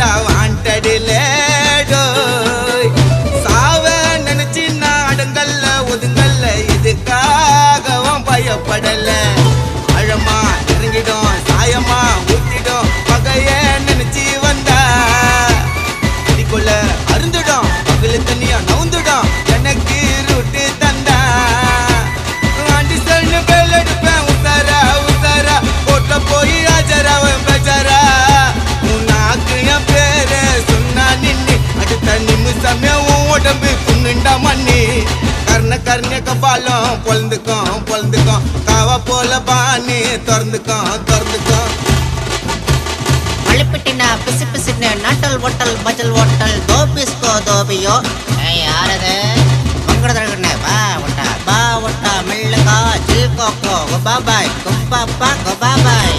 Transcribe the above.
தாண்டா வாண்டடிலே சாவ நினைச்சு நான் அடங்கல்ல ஒதுங்கல்ல இதுக்காகவும் பயப்படல அழமா இறங்கிடும் சாயமா ஊத்திடும் பகைய நினைச்சு வந்தா அடிக்குள்ள அருந்துடும் பகல தண்ணியா நவுந்துடும் எனக்கு ரூட்டு தந்தா ஆண்டி சன்னு பேல் எடுப்பேன் உசாரா உசாரா கோட்ல போய் ஆஜராவன் பேஜாரா உன்னாக்கு என் பேர சொன்னா நின்னு அடுத்த நிமிஷமே உன் உடம்பு புண்ணுண்டா மண்ணி கர்ண கர்ண கபாலம் பொழுந்துக்கும் காவா போல பாணி திறந்துக்கும் மழைப்பிட்டினா பிசு பிசுன்னு நாட்டல் ஓட்டல் பஜல் ஓட்டல் தோபிஸ்கோ தோபியோ யாரது மங்கடதழகுன்னு பா ஒட்டா மெல்லுகா ஜில் கோக்கோ குபாபாய் குப்பாப்பா குபாபாய்